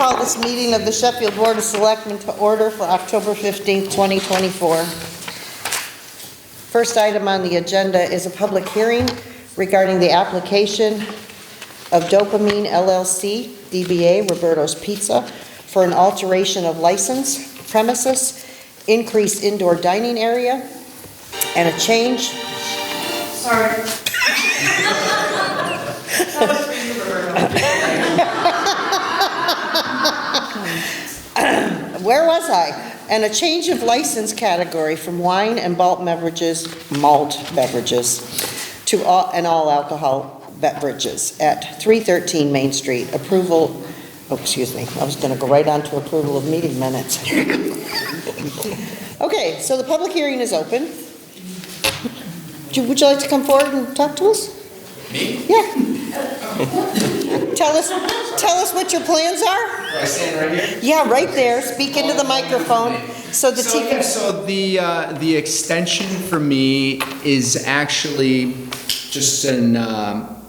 call this meeting of the Sheffield Board of Selectmen to order for October 15th, 2024. First item on the agenda is a public hearing regarding the application of Dopamine LLC, DBA Roberto's Pizza, for an alteration of license, premises, increased indoor dining area, and a change. Sorry. Where was I? And a change of license category from wine and malt beverages to all alcohol beverages at 313 Main Street. Approval, oh, excuse me, I was going to go right on to approval of meeting minutes. Okay, so the public hearing is open. Would you like to come forward and talk to us? Me? Yeah. Tell us what your plans are. Do I stand right here? Yeah, right there. Speak into the microphone. So the the extension for me is actually just an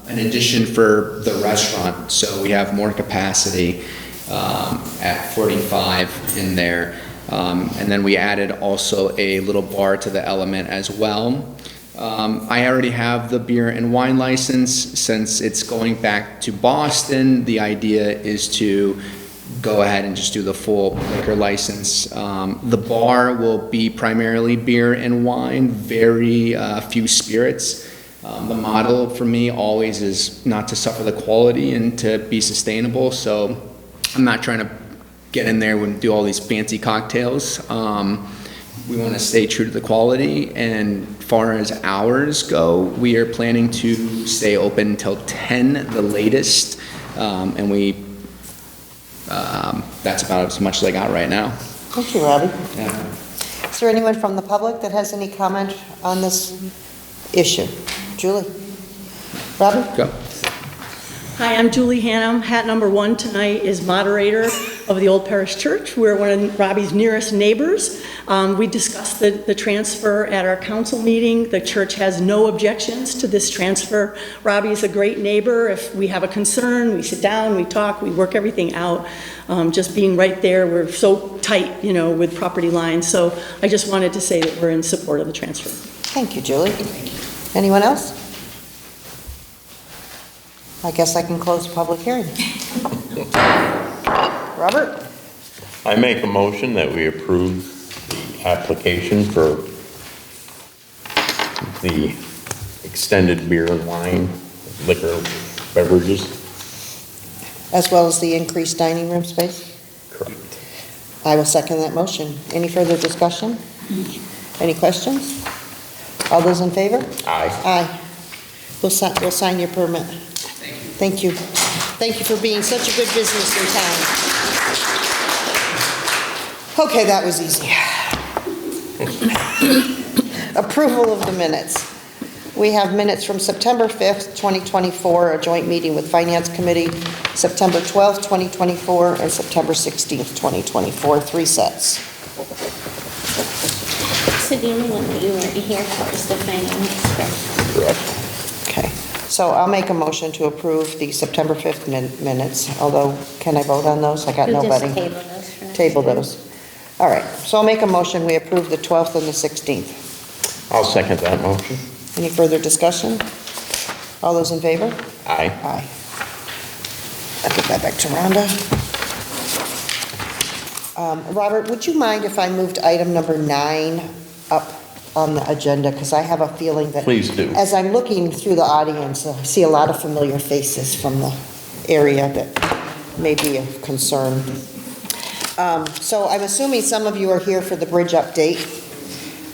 addition for the restaurant. So we have more capacity at 45 in there. And then we added also a little bar to the element as well. I already have the beer and wine license. Since it's going back to Boston, the idea is to go ahead and just do the full liquor license. The bar will be primarily beer and wine, very few spirits. The model for me always is not to suffer the quality and to be sustainable, so I'm not trying to get in there and do all these fancy cocktails. We want to stay true to the quality, and as far as hours go, we are planning to stay open until 10 the latest, and that's about as much as I got right now. Thank you, Robbie. Yeah. Is there anyone from the public that has any comment on this issue? Julie? Robbie? Go. Hi, I'm Julie Hannum. Hat number 1 tonight is moderator of the Old Parish Church. We're one of Robbie's nearest neighbors. We discussed the transfer at our council meeting. The church has no objections to this transfer. Robbie is a great neighbor. If we have a concern, we sit down, we talk, we work everything out. Just being right there, we're so tight, with property lines. So I just wanted to say that we're in support of the transfer. Thank you, Julie. Anyone else? I guess I can close the public hearing. Robert? I make a motion that we approve the application for the extended beer and wine, liquor, beverages. As well as the increased dining room space? Correct. I will second that motion. Any further discussion? Any questions? All those in favor? Aye. Aye. We'll sign your permit. Thank you. Thank you for being such a good business in town. Okay, that was easy. Approval of the minutes. We have minutes from September 5th, 2024, a joint meeting with Finance Committee, September 12th, 2024, and September 16th, 2024, 3 sets. So the only one that you weren't here for is the finance. Correct. Okay. So I'll make a motion to approve the September 5th minutes, although, can I vote on those? I got nobody. Just table those for next Table time. those. All right, so I'll make a motion, we approve the 12th and the 16th. I'll second that motion. Any further discussion? All those in favor? Aye. Aye. I'll give that back to Rhonda. Robert, would you mind if I moved item number 9 up on the agenda, because I have a feeling that Please do. as I'm looking through the audience, I see a lot of familiar faces from the area that may be of concern. So I'm assuming some of you are here for the bridge update.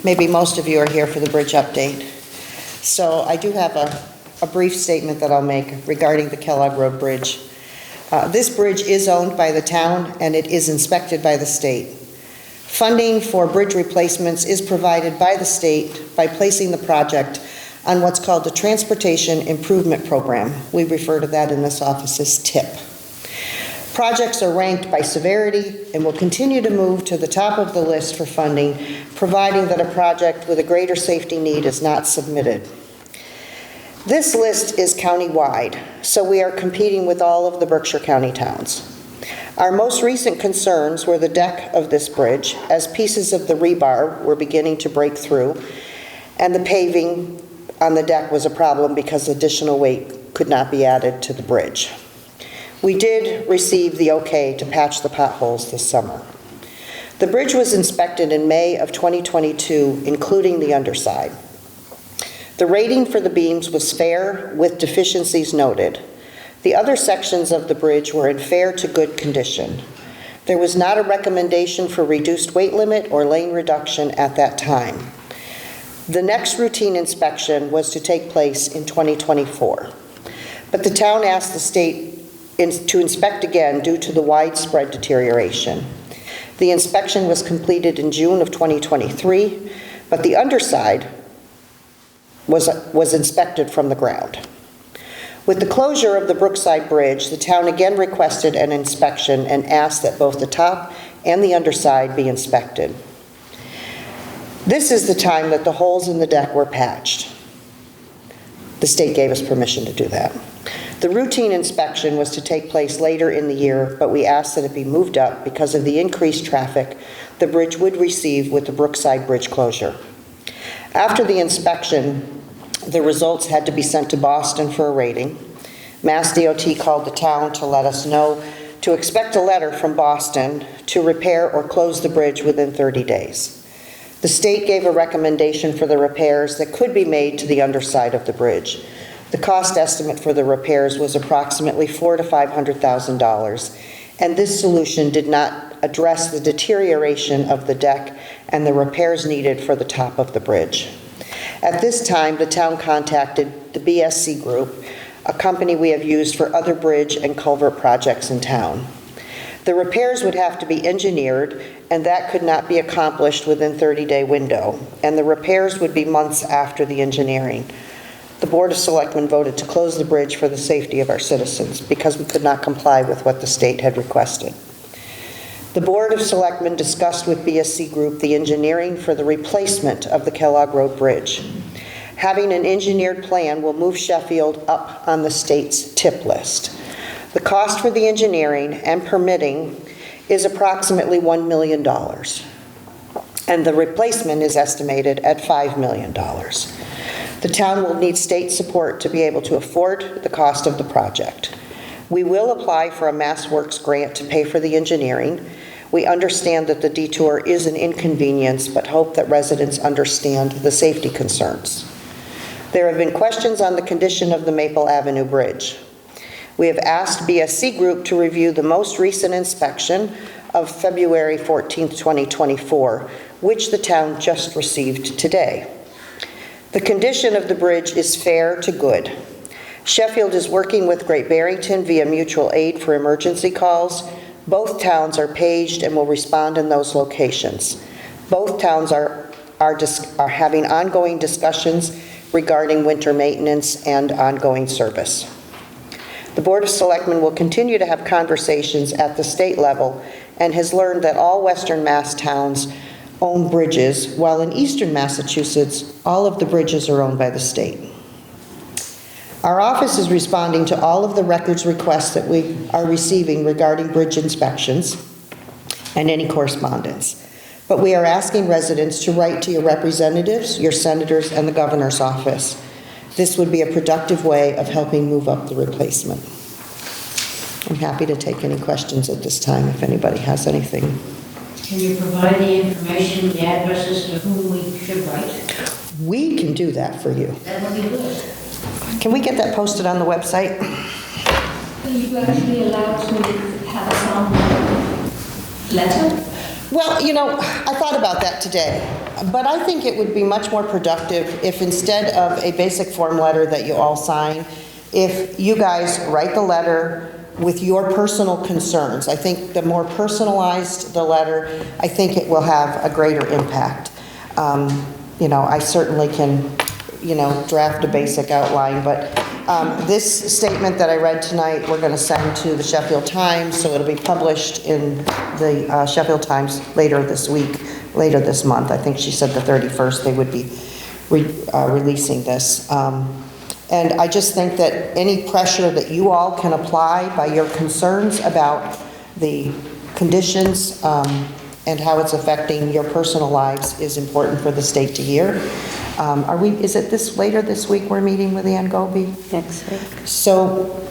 Maybe most of you are here for the bridge update. So I do have a brief statement that I'll make regarding the Kellogg Road Bridge. This bridge is owned by the town and it is inspected by the state. Funding for bridge replacements is provided by the state by placing the project on what's called the Transportation Improvement Program. We refer to that in this office as TIP. Projects are ranked by severity and will continue to move to the top of the list for funding, providing that a project with a greater safety need is not submitted. This list is county-wide, so we are competing with all of the Berkshire County towns. Our most recent concerns were the deck of this bridge, as pieces of the rebar were beginning to break through, and the paving on the deck was a problem because additional weight could not be added to the bridge. We did receive the okay to patch the potholes this summer. The bridge was inspected in May of 2022, including the underside. The rating for the beams was fair, with deficiencies noted. The other sections of the bridge were in fair to good condition. There was not a recommendation for reduced weight limit or lane reduction at that time. The next routine inspection was to take place in 2024, but the town asked the state to inspect again due to the widespread deterioration. The inspection was completed in June of 2023, but the underside was inspected from the ground. With the closure of the Brookside Bridge, the town again requested an inspection and asked that both the top and the underside be inspected. This is the time that the holes in the deck were patched. The state gave us permission to do that. The routine inspection was to take place later in the year, but we asked that it be moved up because of the increased traffic the bridge would receive with the Brookside Bridge closure. After the inspection, the results had to be sent to Boston for a rating. Mass DOT called the town to let us know to expect a letter from Boston to repair or close the bridge within 30 days. The state gave a recommendation for the repairs that could be made to the underside of the bridge. The cost estimate for the repairs was approximately $400,000 to $500,000, and this solution did not address the deterioration of the deck and the repairs needed for the top of the bridge. At this time, the town contacted the BSC Group, a company we have used for other bridge and culvert projects in town. The repairs would have to be engineered, and that could not be accomplished within 30-day window, and the repairs would be months after the engineering. The Board of Selectmen voted to close the bridge for the safety of our citizens because we could not comply with what the state had requested. The Board of Selectmen discussed with BSC Group the engineering for the replacement of the Kellogg Road Bridge. Having an engineered plan will move Sheffield up on the state's tip list. The cost for the engineering and permitting is approximately $1 million, and the replacement is estimated at $5 million. The town will need state support to be able to afford the cost of the project. We will apply for a MassWorks grant to pay for the engineering. We understand that the detour is an inconvenience, but hope that residents understand the safety concerns. There have been questions on the condition of the Maple Avenue Bridge. We have asked BSC Group to review the most recent inspection of February 14th, 2024, which the town just received today. The condition of the bridge is fair to good. Sheffield is working with Great Barrington via mutual aid for emergency calls. Both towns are paged and will respond in those locations. Both towns are having ongoing discussions regarding winter maintenance and ongoing service. The Board of Selectmen will continue to have conversations at the state level and has learned that all Western Mass towns own bridges, while in Eastern Massachusetts, all of the bridges are owned by the state. Our office is responding to all of the records requests that we are receiving regarding bridge inspections and any correspondence. But we are asking residents to write to your representatives, your senators, and the governor's office. This would be a productive way of helping move up the replacement. I'm happy to take any questions at this time if anybody has anything. Can you provide the information, the addresses to whom we should write? We can do that for you. That would be good. Can we get that posted on the website? Are you actually allowed to have some letter? Well, you know, I thought about that today, but I think it would be much more productive if instead of a basic form letter that you all sign, if you guys write the letter with your personal concerns. I think the more personalized the letter, I think it will have a greater impact. You know, I certainly can, you know, draft a basic outline, but this statement that I read tonight, we're going to send to the Sheffield Times, so it'll be published in the Sheffield Times later this week, later this month. I think she said the 31st they would be releasing this. And I just think that any pressure that you all can apply by your concerns about the conditions and how it's affecting your personal lives is important for the state to hear. Is it later this week we're meeting with Ann Goby? Next week. So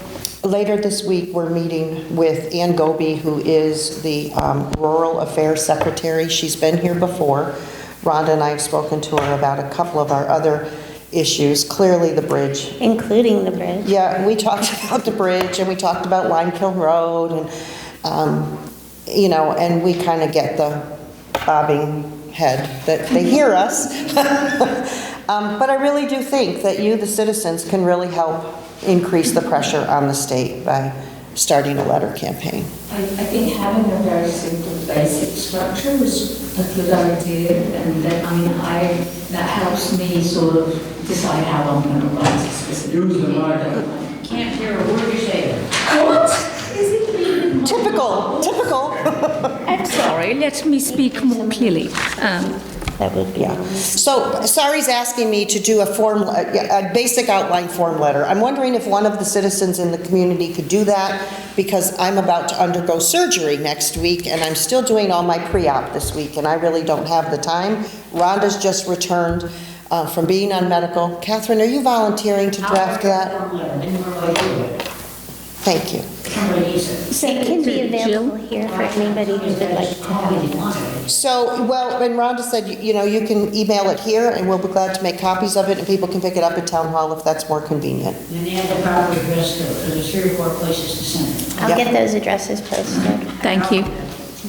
later this week, we're meeting with Ann Goby, who is the Rural Affairs Secretary. She's been here before. Rhonda and I have spoken to her about a couple of our other issues, clearly the bridge. Including the bridge. Yeah, we talked about the bridge, and we talked about Limekiln Road, and, and we kind of get the bobbing head that they hear us. But I really do think that you, the citizens, can really help increase the pressure on the state by starting a letter campaign. I think having a very simple basic structure is a good idea, and that, that helps me sort of decide how I'm going to write a specific. Use the microphone. Can't hear a word you say. What? Is it really? Typical. I'm sorry, let me speak more clearly. That would be. Yeah. So Sari's asking me to do a basic outline form letter. I'm wondering if one of the citizens in the community could do that, because I'm about to undergo surgery next week, and I'm still doing all my pre-op this week, and I really don't have the time. Rhonda's just returned from being on medical. Catherine, are you volunteering to draft that? Thank you. So it can be available here for anybody who would like to have it. So, and Rhonda said, you can email it here, and we'll be glad to make copies of it, and people can pick it up at Town Hall if that's more convenient. And they have the proper address, there's 3 or 4 places to send it. I'll get those addresses posted. Thank you.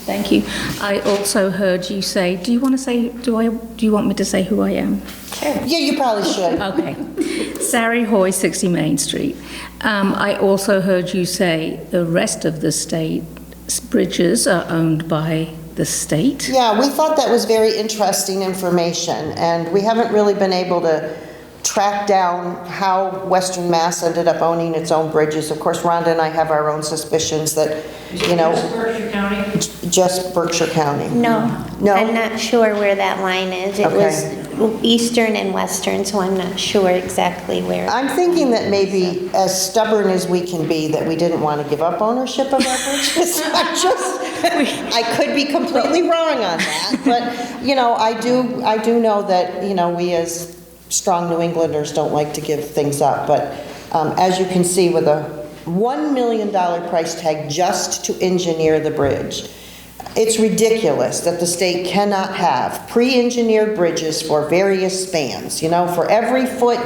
Thank you. I also heard you say, do you want me to say who I am? Sure. Yeah, you probably should. Okay. Sari Hoy, 60 Main Street. I also heard you say the rest of the state's bridges are owned by the state. Yeah, we thought that was very interesting information, and we haven't really been able to track down how Western Mass ended up owning its own bridges. Of course, Rhonda and I have our own suspicions that, Just Berkshire County? just Berkshire County. No. No? I'm not sure where that line is. It Okay. was eastern and western, so I'm not sure exactly where. I'm thinking that maybe, as stubborn as we can be, that we didn't want to give up ownership of our bridges. I could be completely wrong on that, but, I do know that, we as strong New Englanders don't like to give things up, but as you can see, with a $1 million price tag just to engineer the bridge, it's ridiculous that the state cannot have pre-engineered bridges for various spans. For every foot,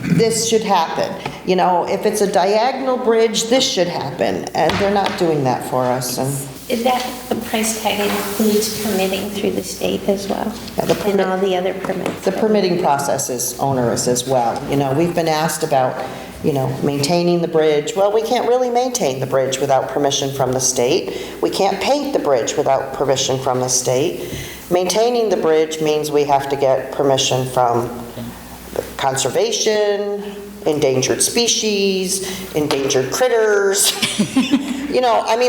this should happen. If it's a diagonal bridge, this should happen, and they're not doing that for us. And That the price tag includes permitting through the state as well, Yeah, and all the other permits. the permitting process is onerous as well. We've been asked about, maintaining the bridge. Well, we can't really maintain the bridge without permission from the state. We can't paint the bridge without permission from the state. Maintaining the bridge means we have to get permission from conservation, endangered species, endangered critters.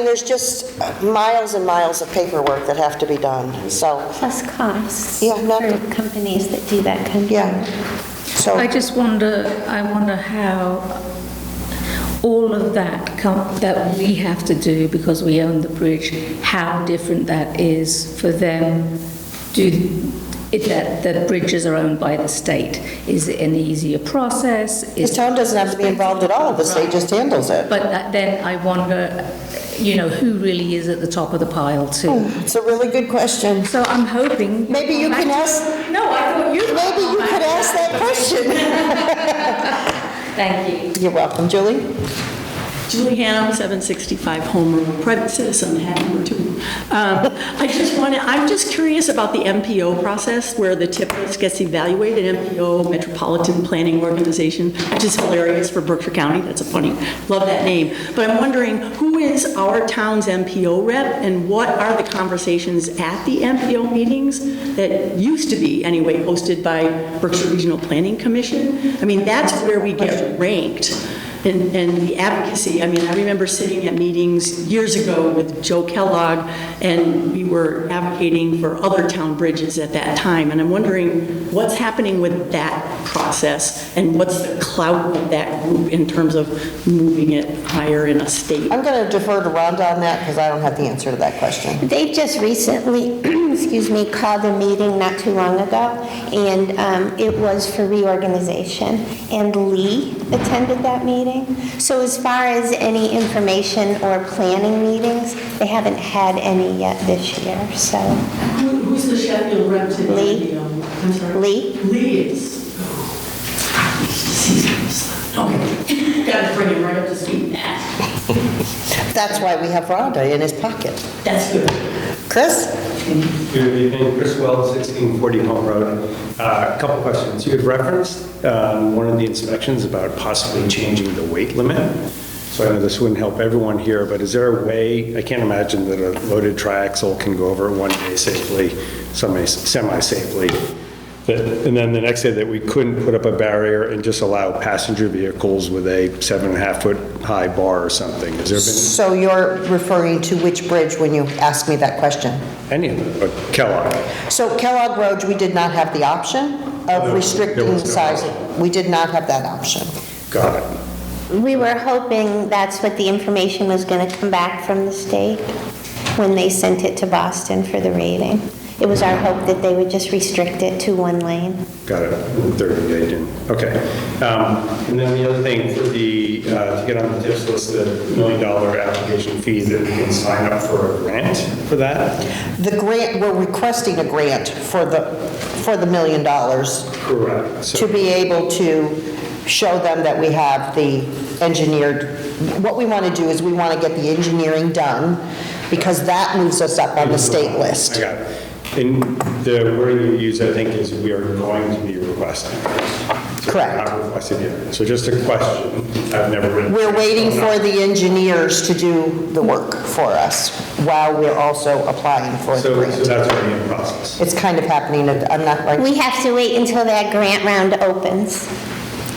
There's just miles and miles of paperwork that have to be done, so. Plus costs. Yeah, for companies that do that kind of Yeah. work. So, I wonder how all of that that we have to do because we own the bridge, how different that is for them that bridges are owned by the state. Is it an easier process? the town doesn't have to be involved at all, the state just handles it. But then I wonder, who really is at the top of the pile too? It's a really good question. So I'm hoping. Maybe you can ask, No, I thought you. maybe you could ask that question. Thank you. You're welcome, Julie. Julie Hannum, 765 Home Road, private citizen, hat number 2. I'm just curious about the MPO process where the tip list gets evaluated, MPO, Metropolitan Planning Organization, which is hilarious for Berkshire County. That's love that name. But I'm wondering, who is our town's MPO rep, and what are the conversations at the MPO meetings that used to be, anyway, hosted by Berkshire Regional Planning Commission? That's where we get ranked. and the advocacy. I mean, I remember sitting at meetings years ago with Joe Kellogg, and we were advocating for other town bridges at that time. And I'm wondering what's happening with that process, and what's the clout of that group in terms of moving it higher in a state? I'm going to defer to Rhonda on that because I don't have the answer to that question. They've just recently, excuse me, called a meeting not too long ago, and it was for reorganization, and Lee attended that meeting. So as far as any information or planning meetings, they haven't had any yet this year, so. Who's the Sheffield rep today? Lee. I'm sorry? Lee? Lee is. Okay, got to bring him right up to speed. That's why we have Rhonda in his pocket. That's good. Chris? Good evening, Chris Wells, 1640 Home Road. A couple questions. You had referenced one of the inspections about possibly changing the weight limit. So I know this wouldn't help everyone here, but is there a way, I can't imagine that a loaded triaxle can go over it one day safely, semi-safely. And then the next day that we couldn't put up a barrier and just allow passenger vehicles with a 7.5 foot high bar or something. Has there been So you're referring to which bridge when you ask me that question? any of them, but Kellogg? So Kellogg Road, we did not have the option of There restricting was no size. option. We did not have that option. Got it. We were hoping that's what the information was going to come back from the state when they sent it to Boston for the rating. It was our hope that they would just restrict it to one lane. Got it, 30 days in, okay. And then the other thing for the, to get on the tips list, the $1 million application fee, that we can sign up for a grant for that? The grant, we're requesting a grant for the $1 million Correct. to be able to show them that we have the engineered, what we want to do is we want to get the engineering done because that moves us up on the state I list. got it. And the word you use, I think, is we are going to be requesting. So Correct. Not requested yet. So just a question, I've never written. We're waiting for the engineers to do the work for us while we're also applying for the So grant. that's already in process. It's kind of happening, I'm not right. We have to wait until that grant round opens.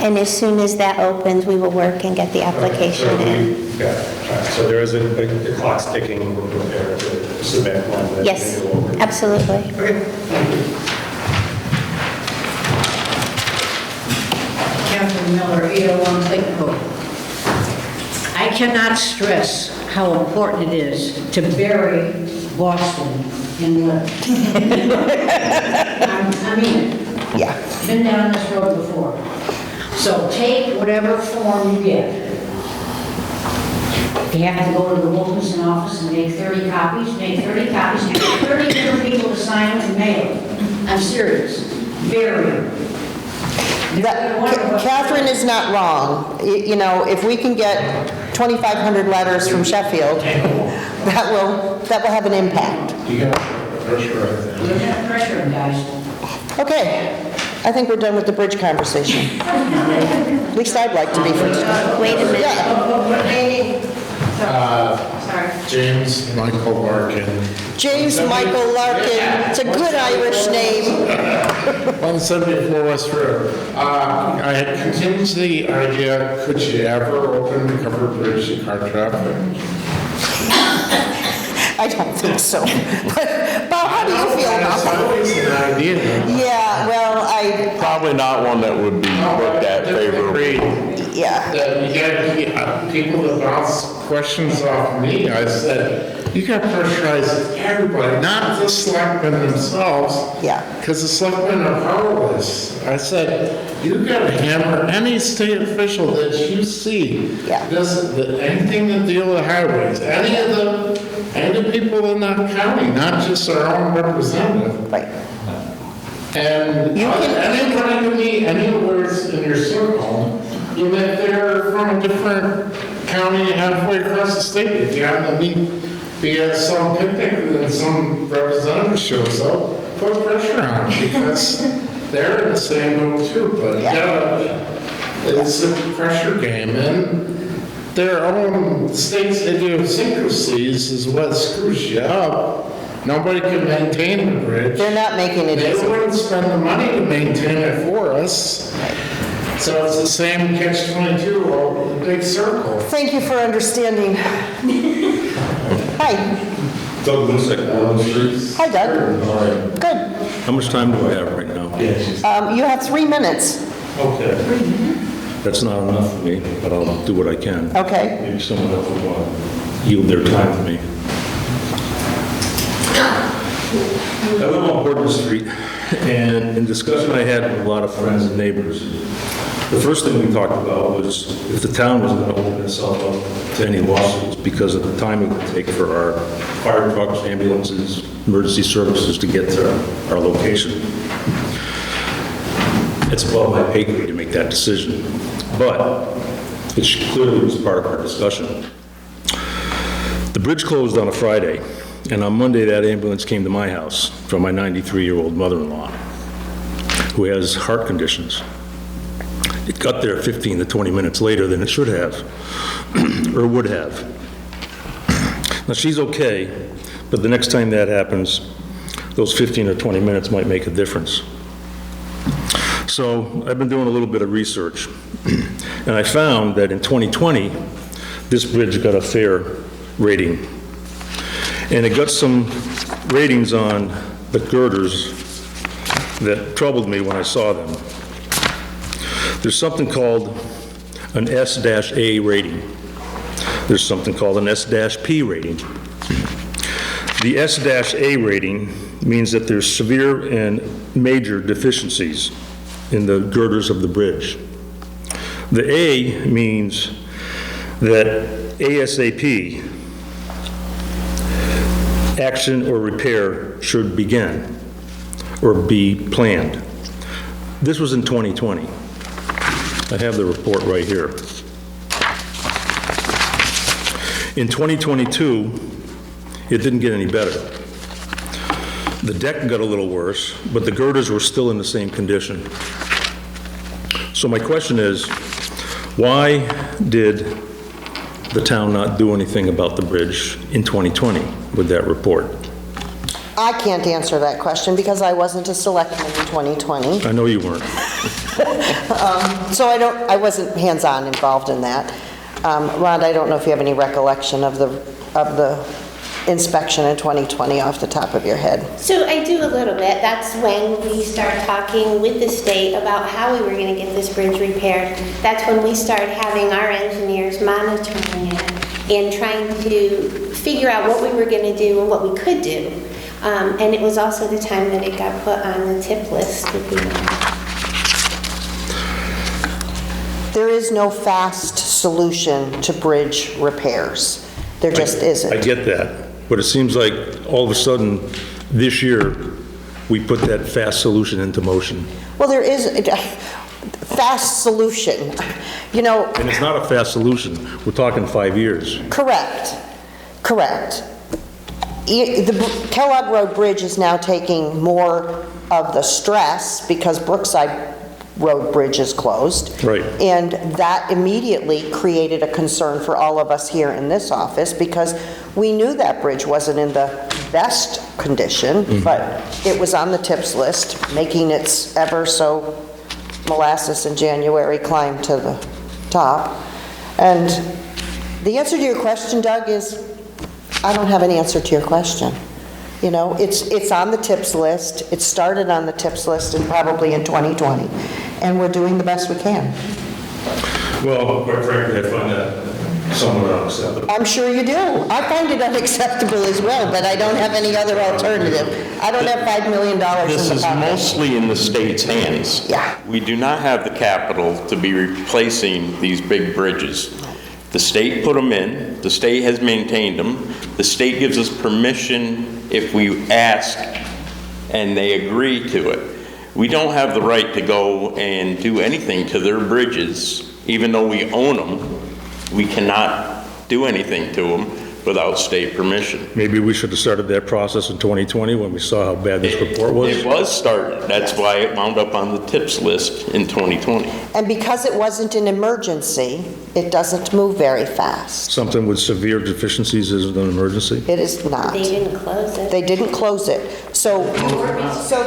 And as soon as that opens, we will work and get the application in. Yeah, all right. So there is the clock's ticking, and we're prepared to submit one. that Yes, they will- absolutely. Okay. Catherine Miller, 801 Clayton Road. I cannot stress how important it is to bury Boston in lead. I mean it. Yeah. Been down this road before. So take whatever form you get. If you have to go to the Wilkinson office and make 30 copies, make 30 copies, and get 30 different people to sign them and mail them. I'm serious. Bury them. Catherine is not wrong. You know, if we can get 2,500 letters from Sheffield, that will have an impact. We're not pressuring, guys. Okay, I think we're done with the bridge conversation. At least I'd like to be for tonight. Wait a minute. Yeah. James Michael Larkin. James Michael Larkin, it's a good Irish name. 174 West Road. I had contingency idea, could you ever open the covered bridge to car traffic? I don't think so. But Bob, how do you feel about That's that? always an idea. Yeah, well, Probably not one that would be looked at favorably. yeah. You got people that bounce questions off me. I said, you got to pressurize everybody, not the selectmen themselves. Yeah. Because the selectmen are powerless. I said, you got to hammer any state official that you see. Yeah. Anything to deal with highways, any of the people in that county, not just our own representative. Right. And anybody who meet anywhere in your circle, even if they're from a different county halfway across the state, if you happen to be at some picnic and some representative shows up, put pressure on them because they're in the same boat too. But it's a pressure game, and their own state's idiosyncrasies is what screws you up. Nobody can maintain the bridge. They're not making it They easy. wouldn't spend the money to maintain it for us. So it's the same catch-22, or the big circle. Thank you for understanding. Hi. Doug Linsick, Allen Street. Hi, Doug. All right. Good. How much time do I have right now? You have 3 minutes. Okay. That's not enough for me, but I'll do what I can. Okay. Maybe someone else will want to yield their time to me. I live on Portland Street, and in discussion I had with a lot of friends and neighbors, the first thing we talked about was if the town was going to open itself up to any lawsuits because of the time it would take for our fire trucks, ambulances, emergency services to get to our location. It's above my pay grade to make that decision, but it clearly was part of our discussion. The bridge closed on a Friday, and on Monday that ambulance came to my house from my 93-year-old mother-in-law, who has heart conditions. It got there 15 to 20 minutes later than it should have, or would have. Now, she's okay, but the next time that happens, those 15 or 20 minutes might make a difference. So I've been doing a little bit of research, and I found that in 2020, this bridge got a fair rating. And it got some ratings on the girders that troubled me when I saw them. There's something called an S-A rating. There's something called an S-P rating. The S-A rating means that there's severe and major deficiencies in the girders of the bridge. The A means that ASAP, action or repair should begin or be planned. This was in 2020. I have the report right here. In 2022, it didn't get any better. The deck got a little worse, but the girders were still in the same condition. So my question is, why did the town not do anything about the bridge in 2020 with that report? I can't answer that question because I wasn't a selectman in 2020. I know you weren't. So I wasn't hands-on involved in that. Rhonda, I don't know if you have any recollection of the inspection in 2020 off the top of your head. So I do a little bit. That's when we start talking with the state about how we were going to get this bridge repaired. That's when we started having our engineers monitoring it and trying to figure out what we were going to do and what we could do. And it was also the time that it got put on the tip list. There is no fast solution to bridge repairs. There just isn't. I get that, but it seems like all of a sudden this year we put that fast solution into motion. Well, there is a fast solution, you know. And it's not a fast solution. We're talking 5 years. Correct. The Kellogg Road Bridge is now taking more of the stress because Brookside Road Bridge is closed. Right. And that immediately created a concern for all of us here in this office because we knew that bridge wasn't in the best condition, but it was on the tips list, making its ever so molasses in January climb to the top. And the answer to your question, Doug, is I don't have an answer to your question. You know, it's on the tips list. It started on the tips list and probably in 2020, and we're doing the best we can. Well, quite frankly, I find that somewhat unacceptable. I'm sure you do. I find it unacceptable as well, but I don't have any other alternative. I don't have $5 million in the pocket. This is mostly in the state's hands. Yeah. We do not have the capital to be replacing these big bridges. The state put them in, the state has maintained them, the state gives us permission if we ask and they agree to it. We don't have the right to go and do anything to their bridges, even though we own them. We cannot do anything to them. without state permission. Maybe we should have started that process in 2020 when we saw how bad this report was. It was started. That's why it wound up on the tips list in 2020. And because it wasn't an emergency, it doesn't move very fast. Something with severe deficiencies isn't an emergency? It is not. They didn't close it. They didn't close it. So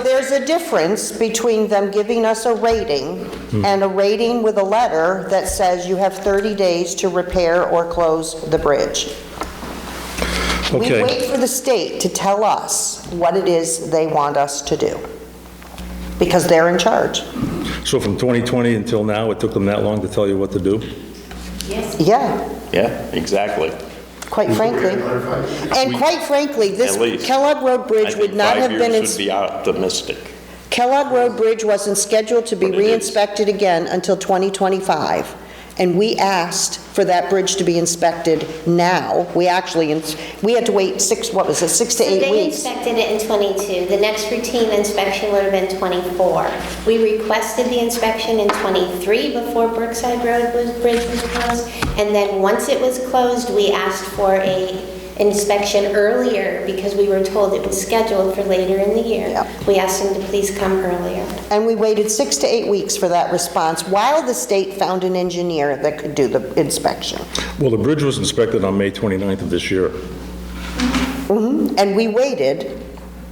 there's a difference between them giving us a rating and a rating with a letter that says you have 30 days to repair or close the bridge. We Okay. wait for the state to tell us what it is they want us to do, because they're in charge. So from 2020 until now, it took them that long to tell you what to do? Yeah, Yeah, exactly. quite frankly. And quite frankly, this At least. Kellogg Road I Bridge would think not 5 have been... years would be optimistic. Kellogg Road Bridge wasn't scheduled to be But it is. re-inspected again until 2025. And we asked for that bridge to be inspected now. We had to wait 6 to 8 They weeks. inspected it in '22. The next routine inspection would have been '24. We requested the inspection in '23 before Brookside Bridge was closed. And then once it was closed, we asked for a inspection earlier because we were told it was scheduled for later in the year. Yep. We asked them to please come earlier. And we waited 6 to 8 weeks for that response while the state found an engineer that could do the inspection. Well, the bridge was inspected on May 29th of this year. And we waited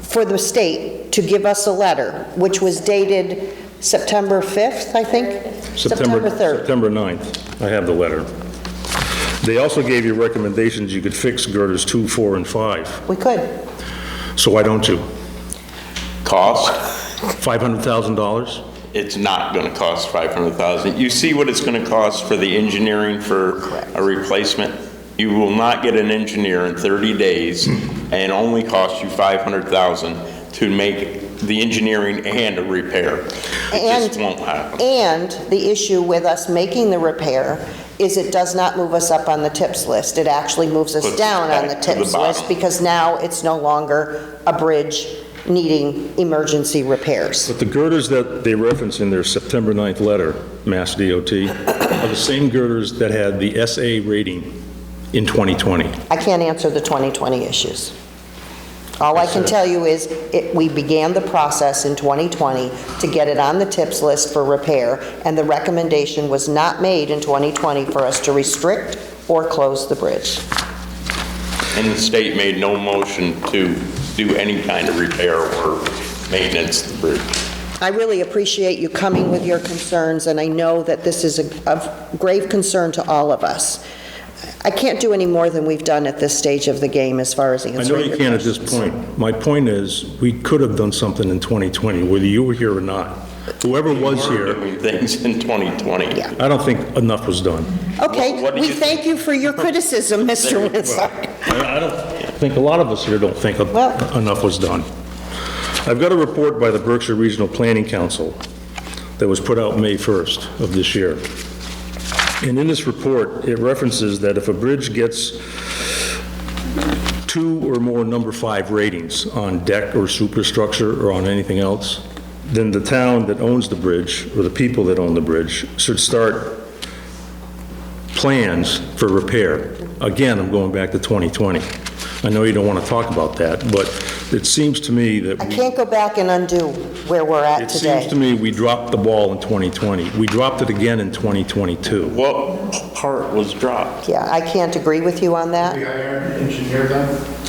for the state to give us a letter, which was dated September 5th, I think? September 3rd. September 9th. I have the letter. They also gave you recommendations you could fix girders 2, 4, and 5. We could. So why don't you? Cost? $500,000? It's not going to cost $500,000. You see what it's going to cost for the engineering for a replacement? You will not get an engineer in 30 days and only cost you $500,000 to make the engineering and a repair. It just won't happen. And the issue with us making the repair is it does not move us up on the tips list. It actually moves us Puts us down on the back to the tips list bottom. because now it's no longer a bridge needing emergency repairs. But the girders that they reference in their September 9th letter, Mass DOT, are the same girders that had the SA rating in 2020. I can't answer the 2020 issues. All I can tell you is we began the process in 2020 to get it on the tips list for repair, and the recommendation was not made in 2020 for us to restrict or close the bridge. And the state made no motion to do any kind of repair or maintenance of the bridge. I really appreciate you coming with your concerns, and I know that this is of grave concern to all of us. I can't do any more than we've done at this stage of the game as far as I answering know your you can't at this questions. point. My point is, we could have done something in 2020, whether you were here or not. Whoever was We're here, doing things in 2020. Yeah. I don't think enough was done. Okay, What do we you thank you for your criticism, Mr. Winsor. I don't think, a lot of us here don't think Well- enough was done. I've got a report by the Berkshire Regional Planning Council that was put out May 1st of this year. And in this report, it references that if a bridge gets 2 or more number 5 ratings on deck or superstructure or on anything else, then the town that owns the bridge, or the people that own the bridge, should start plans for repair. Again, I'm going back to 2020. I know you don't want to talk about that, but it seems to me that I can't go back and undo where we're at it seems to today. me we dropped the ball in 2020. We dropped it again in 2022. What part was dropped? Yeah, I can't agree with you on that. We hired an engineer then?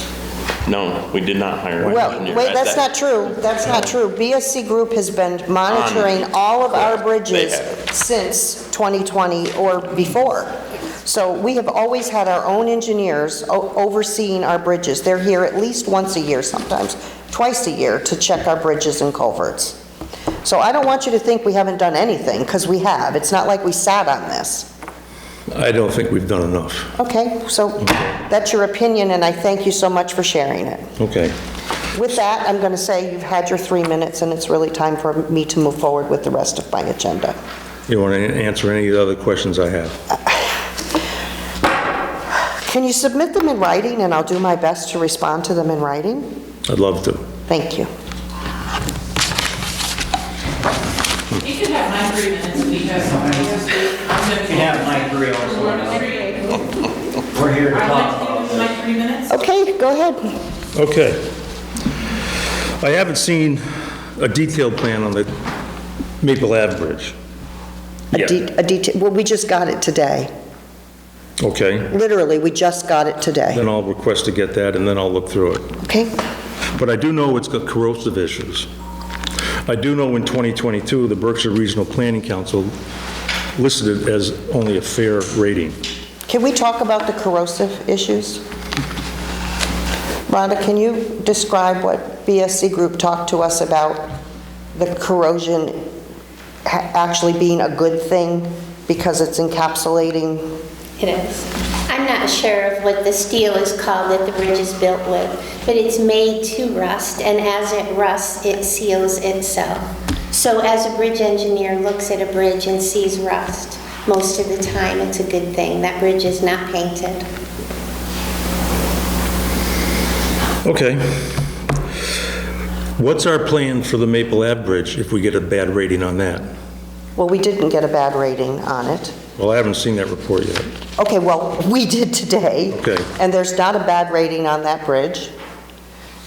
No, we did not hire an Well, engineer. wait, that's not true. That's not true. BSC Group has been monitoring all of our Correct. They bridges have. since 2020 or before. So we have always had our own engineers overseeing our bridges. They're here at least once a year, sometimes twice a year, to check our bridges and culverts. So I don't want you to think we haven't done anything, because we have. It's not like we sat on this. I don't think we've done enough. Okay, so that's your opinion, and I thank you so much for sharing it. Okay. With that, I'm going to say you've had your 3 minutes, and it's really time for me to move forward with the rest of my agenda. You want to answer any of the other questions I have? Can you submit them in writing, and I'll do my best to respond to them in writing? I'd love to. Thank you. You can have my 3 minutes because I'm going to speak. You can have my 3 also. We're here to talk about My 3 minutes? Okay, go ahead. Okay. I haven't seen a detailed plan on the Maple Ave Bridge. Well, we just got it today. Okay, Literally, we just got it today. then I'll request to get that, and then I'll look through it. Okay? But I do know it's got corrosive issues. I do know in 2022, the Berkshire Regional Planning Council listed it as only a fair rating. Can we talk about the corrosive issues? Rhonda, can you describe what BSC Group talked to us about the corrosion actually being a good thing because it's encapsulating? It is. I'm not sure of what the steel is called that the bridge is built with, but it's made to rust, and as it rusts, it seals itself. So as a bridge engineer looks at a bridge and sees rust, most of the time it's a good thing. That bridge is not painted. Okay. What's our plan for the Maple Ave Bridge if we get a bad rating on that? Well, we didn't get a bad rating on it. Well, I haven't seen that report yet. Okay, well, we did today. Okay. And there's not a bad rating on that bridge.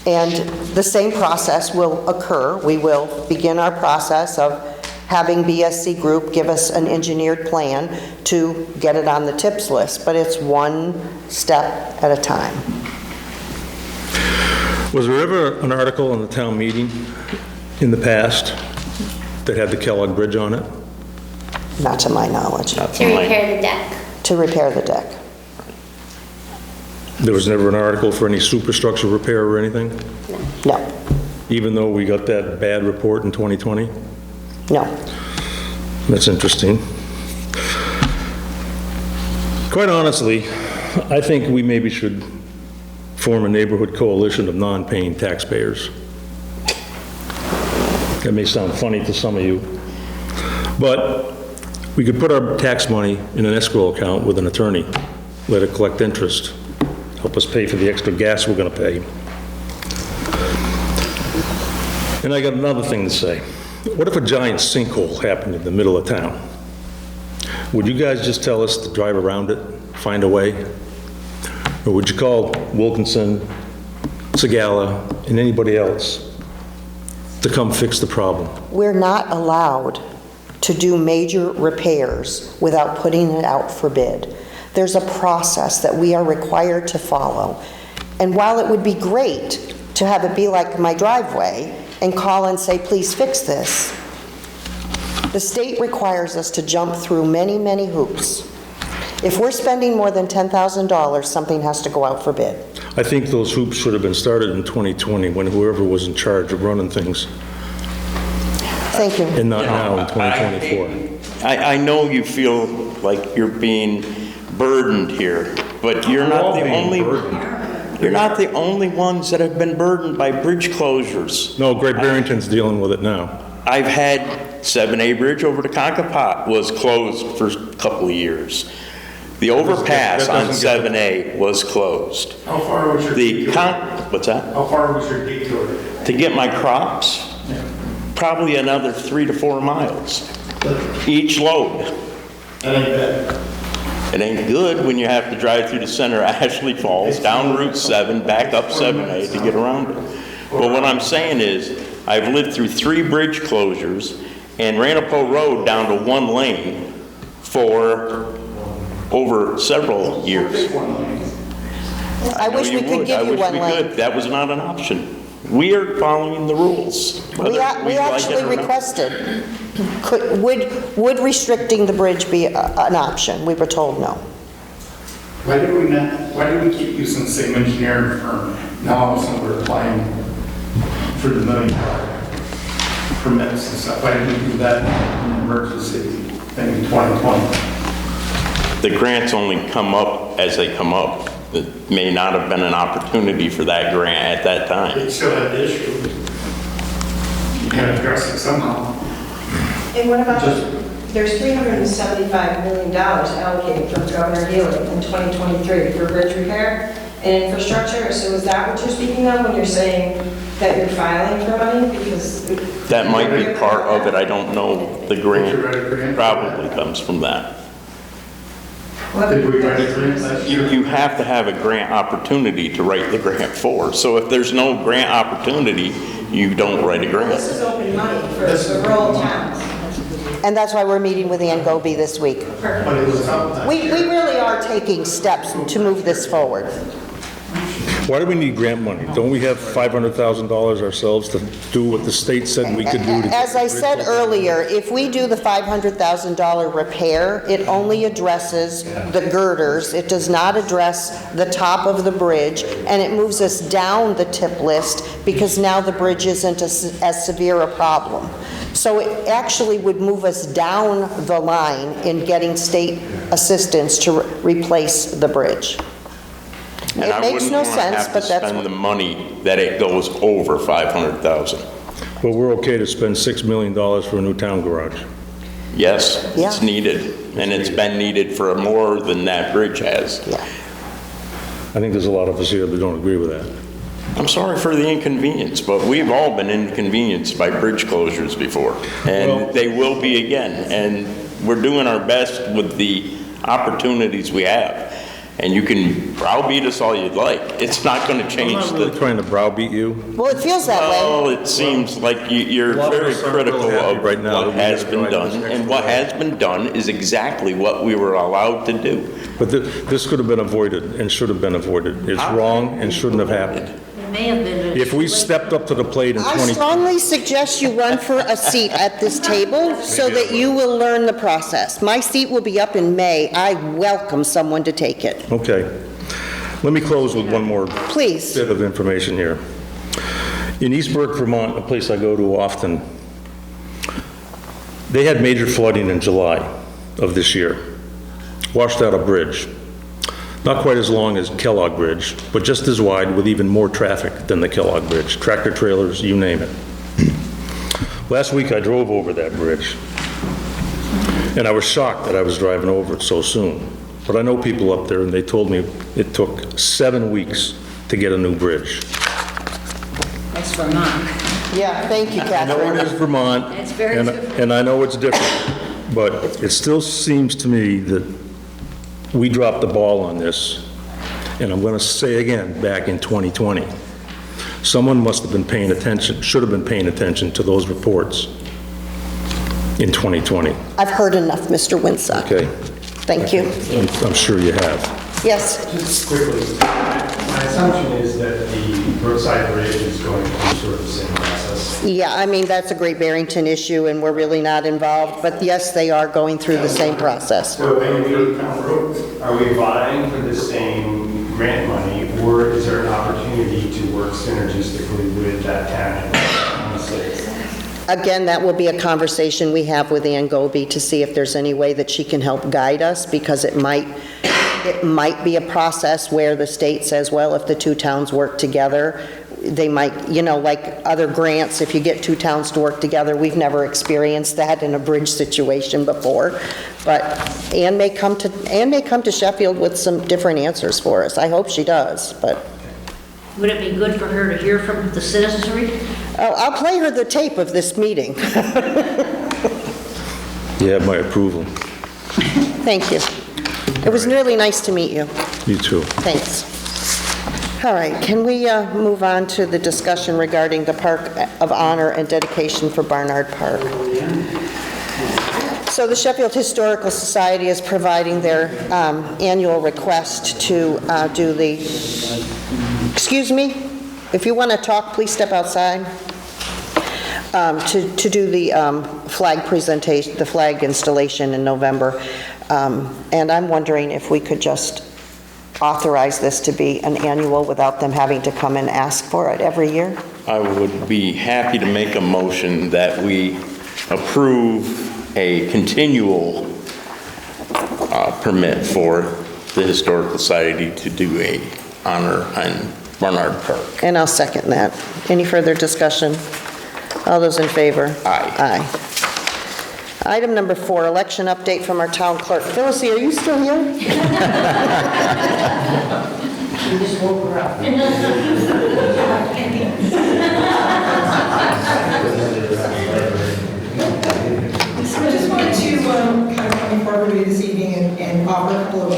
And the same process will occur. We will begin our process of having BSC Group give us an engineered plan to get it on the tips list, but it's one step at a time. Was there ever an article in the town meeting in the past that had the Kellogg Bridge on it? Not to my knowledge. To repair the deck. To repair the deck. There was never an article for any superstructure repair or anything? No, Even though we got that bad report in 2020? no. That's interesting. Quite honestly, I think we maybe should form a neighborhood coalition of non-paying taxpayers. That may sound funny to some of you, but we could put our tax money in an escrow account with an attorney, let it collect interest, help us pay for the extra gas we're going to pay. And I got another thing to say. What if a giant sinkhole happened in the middle of town? Would you guys just tell us to drive around it, find a way? Or would you call Wilkinson, Segala, and anybody else to come fix the problem? We're not allowed to do major repairs without putting it out for bid. There's a process that we are required to follow. And while it would be great to have it be like my driveway and call and say, please fix this, the state requires us to jump through many, many hoops. If we're spending more than $10,000, something has to go out for bid. I think those hoops should have been started in 2020 when whoever was in charge of running things, Thank you. and not now in 2024. I know you feel like you're being burdened here, but you're not the only ones that have been burdened by bridge closures. No, Great Barrington's dealing with it now. I've had 7A Bridge over to Conkapot was closed for a couple of years. The overpass on 7A was closed. How far was your detour? What's that? How far was your detour? To get my crops, probably another 3 to 4 miles, each load. That ain't bad. It ain't good when you have to drive through the center of Ashley Falls, down Route 7, back up 7A to get around it. But what I'm saying is, I've lived through 3 bridge closures and Ramapo Road down to 1 lane for over several years. I wish we could give you 1 lane. That was not an option. We are following the rules. We actually requested, would restricting the bridge be an option? We were told no. Why did we keep using the same engineering firm? Now all of a sudden we're applying for the $1 million permits and stuff. Why didn't we do that in an emergency thing in 2020? The grants only come up as they come up. It may not have been an opportunity for that grant at that time. They still had the issue. You gotta address it somehow. And what about, there's $375 million allocated from Governor Healy in 2023 for bridge repair and infrastructure. So is that what you're speaking of when you're saying that you're filing for money? Because that might be part of it. I don't know. The grant probably comes from that. Did we write a grant last year? You have to have a grant opportunity to write the grant for. So if there's no grant opportunity, you don't write a grant. This is open money for rural towns. And that's why we're meeting with Ann Goby this week. But it was something. We really are taking steps to move this forward. Why do we need grant money? Don't we have $500,000 ourselves to do what the state said we could do? As I said earlier, if we do the $500,000 repair, it only addresses the girders. It does not address the top of the bridge, and it moves us down the tip list because now the bridge isn't as severe a problem. So it actually would move us down the line in getting state assistance to replace the bridge. And It I makes wouldn't no want to sense, have to but that's spend what... the money that it goes over 500,000. Well, we're okay to spend $6 million for a new town garage. Yes, it's Yeah. needed, and it's been needed for more than that bridge has. I think there's a lot of us here that don't agree with that. I'm sorry for the inconvenience, but we've all been inconvenienced by bridge closures before, and Well- they will be again, and we're doing our best with the opportunities we have. And you can browbeat us all you'd like. It's not going to I'm change not really the... trying to browbeat you. Well, it feels that way. Well, it seems like you're A lot of very us aren't critical real happy of right now that what we has gotta been drive this done, next and what road. has been done is exactly what we were allowed to do. But this could have been avoided and should have been avoided. It's wrong and shouldn't have happened. It may have been. If we stepped up to the plate in I 20... strongly suggest you run for a seat at this table so that you will learn the process. My seat will be up in May. I welcome someone to take it. Okay. Let me close with one more Please. bit of information here. In Eastburg, Vermont, a place I go to often, they had major flooding in July of this year. Washed out a bridge. Not quite as long as Kellogg Bridge, but just as wide with even more traffic than the Kellogg Bridge. Tractor trailers, you name it. Last week I drove over that bridge, and I was shocked that I was driving over it so soon. But I know people up there, and they told me it took 7 weeks to get a new bridge. That's Vermont. Yeah, thank you, I know it Catherine. is Vermont, It's very and different. and I know it's different, but it still seems to me that we dropped the ball on this, and I'm going to say again, back in 2020. Someone must have been paying attention, should have been paying attention to those reports in 2020. I've heard enough, Mr. Winsock. Okay? Thank you. I'm sure you have. Yes, Just quickly, my assumption is that the roadside bridge is going through sort of the same process. yeah, I mean, that's a Great Barrington issue, and we're really not involved, but yes, they are going through the same process. So are we vying for the same grant money, or is there an opportunity to work synergistically with that town? Honestly. Again, that will be a conversation we have with Ann Goby to see if there's any way that she can help guide us, because it might be a process where the state says, well, if the two towns work together, they might, like other grants, if you get two towns to work together, we've never experienced that in a bridge situation before. But Ann may come to Sheffield with some different answers for us. I hope she does, but. Would it be good for her to hear from the citizenry? Oh, I'll play her the tape of this meeting. You have my approval. Thank you. It was really nice to meet you. You too. Thanks. All right, can we move on to the discussion regarding the Park of Honor and dedication for Barnard Park? So the Sheffield Historical Society is providing their annual request to do the, excuse me, if you want to talk, please step outside. To do the flag presentation, the flag installation in November. And I'm wondering if we could just authorize this to be an annual without them having to come and ask for it every year? I would be happy to make a motion that we approve a continual permit for the Historical Society to do a honor on Barnard Park. And I'll second that. Any further discussion? All those in favor? Aye. Aye. Item number 4, election update from our town clerk. Phyllis, are you still here? You just woke her up. So I just wanted to kind of come before everybody this evening and offer a couple of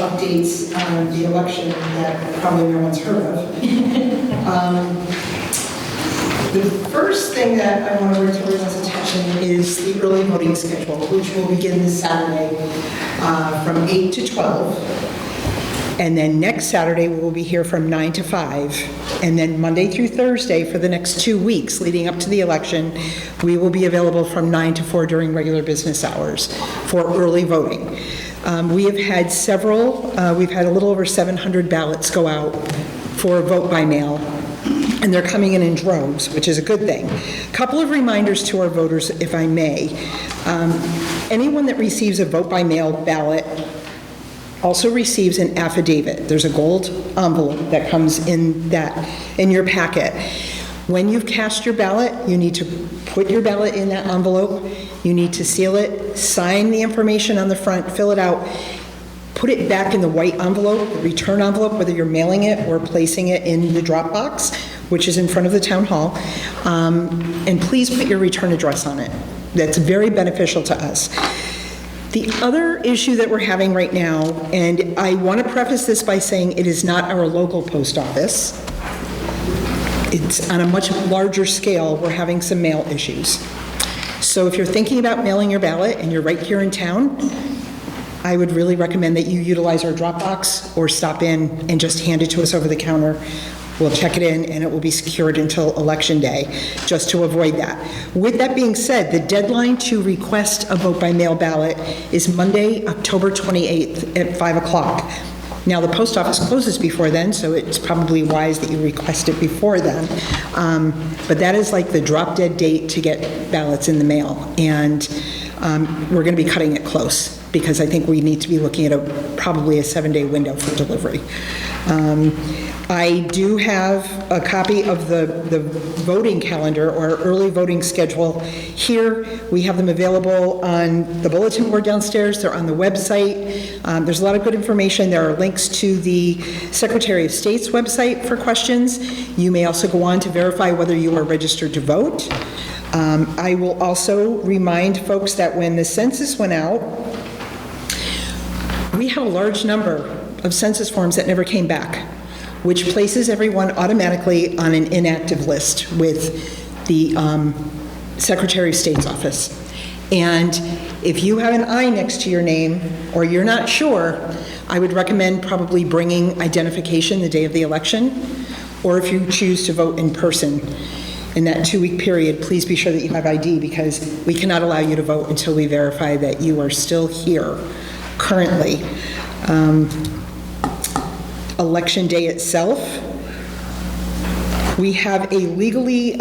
probably no one's heard of. The first thing that I want to bring to everyone's attention is the early voting schedule, which will begin this Saturday from 8 to 12. And then next Saturday, we will be here from 9 to 5. And then Monday through Thursday for the next 2 weeks leading up to the election, we will be available from 9 to 4 during regular business hours for early voting. We have had several, we've had a little over 700 ballots go out for vote by mail, and they're coming in droves, which is a good thing. A couple of reminders to our voters, if I may. Anyone that receives a vote by mail ballot also receives an affidavit. There's a gold envelope that comes in your packet. When you've cast your ballot, you need to put your ballot in that envelope. You need to seal it, sign the information on the front, fill it out, put it back in the white envelope, the return envelope, whether you're mailing it or placing it in the drop box, which is in front of the town hall. And please put your return address on it. That's very beneficial to us. The other issue that we're having right now, and I want to preface this by saying it is not our local post office. It's on a much larger scale. We're having some mail issues. So if you're thinking about mailing your ballot and you're right here in town, I would really recommend that you utilize our drop box or stop in and just hand it to us over the counter. We'll check it in and it will be secured until Election Day, just to avoid that. With that being said, the deadline to request a vote by mail ballot is Monday, October 28th at 5 o'clock. Now, the post office closes before then, so it's probably wise that you request it before then. But that is like the drop dead date to get ballots in the mail. And we're going to be cutting it close because I think we need to be looking at probably a 7-day window for delivery. I do have a copy of the voting calendar or early voting schedule here. We have them available on the bulletin board downstairs. They're on the website. There's a lot of good information. There are links to the Secretary of State's website for questions. You may also go on to verify whether you are registered to vote. I will also remind folks that when the census went out, we have a large number of census forms that never came back, which places everyone automatically on an inactive list with the Secretary of State's office. And if you have an I next to your name, or you're not sure, I would recommend probably bringing identification the day of the election, or if you choose to vote in person in that 2-week period, please be sure that you have ID, because we cannot allow you to vote until we verify that you are still here currently. Election day itself, we have a legally,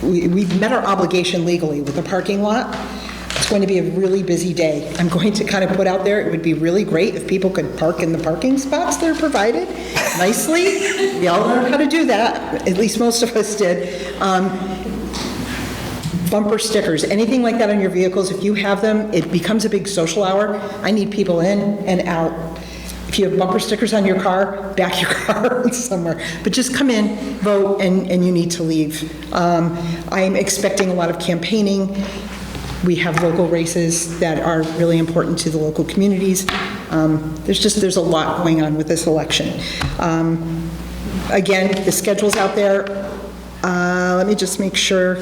we've met our obligation legally with the parking lot. It's going to be a really busy day. I'm going to kind of put out there, it would be really great if people could park in the parking spots that are provided nicely. We all learned how to do that, at least most of us did. Bumper stickers, anything like that on your vehicles, if you have them, it becomes a big social hour. I need people in and out. If you have bumper stickers on your car, back your car somewhere. But just come in, vote, and you need to leave. I'm expecting a lot of campaigning. We have local races that are really important to the local communities. There's a lot going on with this election. Again, the schedule's out there. Let me just make sure.